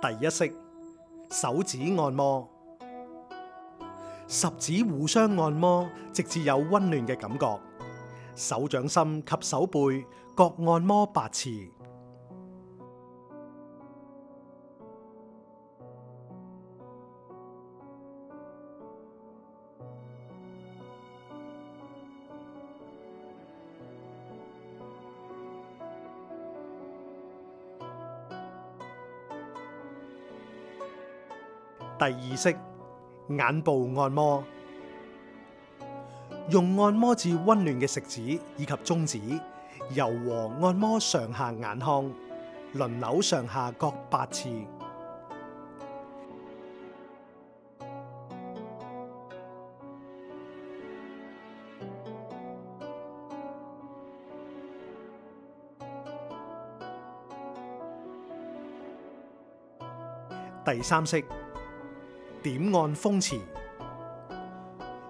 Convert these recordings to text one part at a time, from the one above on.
第一式，手指按摩。十指互相按摩，直至有溫暖嘅感覺。手掌心及手背各按摩8次。第二式，眼部按摩。用按摩至溫暖嘅食指以及中指，柔和按摩上下眼眶，輪流上下各8次。第三式，點按風池。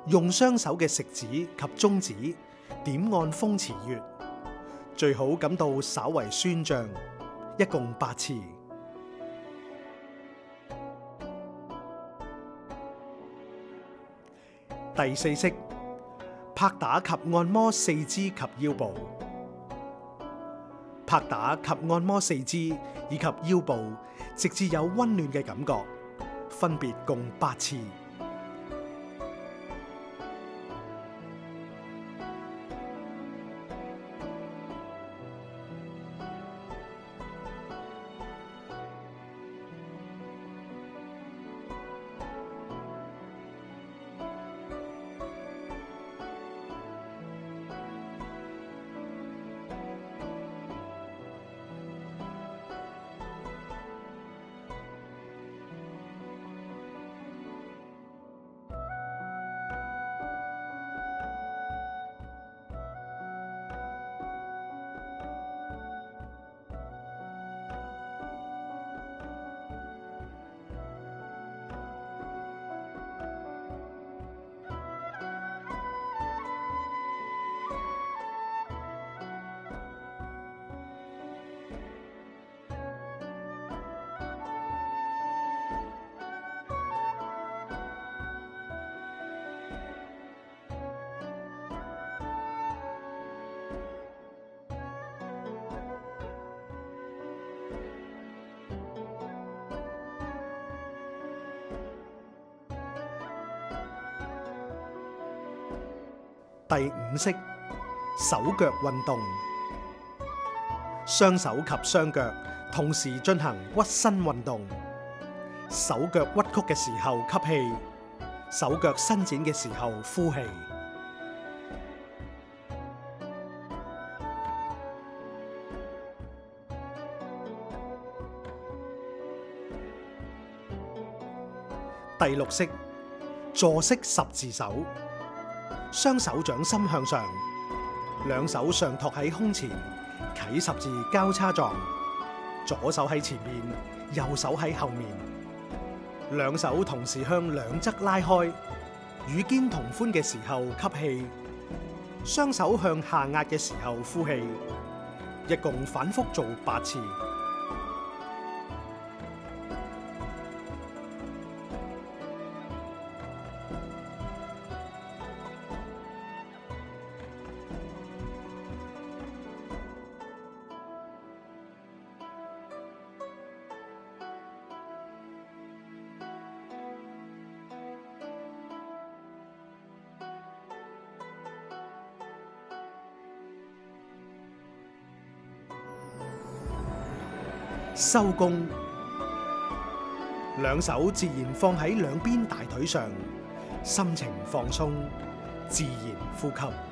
用雙手嘅食指及中指點按風池穴，最好感到稍為酸脹，一共8次。第四式，拍打及按摩四肢及腰部。拍打及按摩四肢以及腰部，直至有溫暖嘅感覺，分別共8次。第五式，手腳運動。雙手及雙腳同時進行屈伸運動。手腳屈曲嘅時候吸氣，手腳伸展嘅時候呼氣。第六式，坐式十字手。雙手掌心向上，兩手上托喺胸前，啟十字交叉狀，左手喺前面，右手喺後面，兩手同時向兩側拉開，與肩同寬嘅時候吸氣，雙手向下壓嘅時候呼氣，一共反覆做8次。收工，兩手自然放喺兩邊大腿上，心情放鬆，自然呼吸。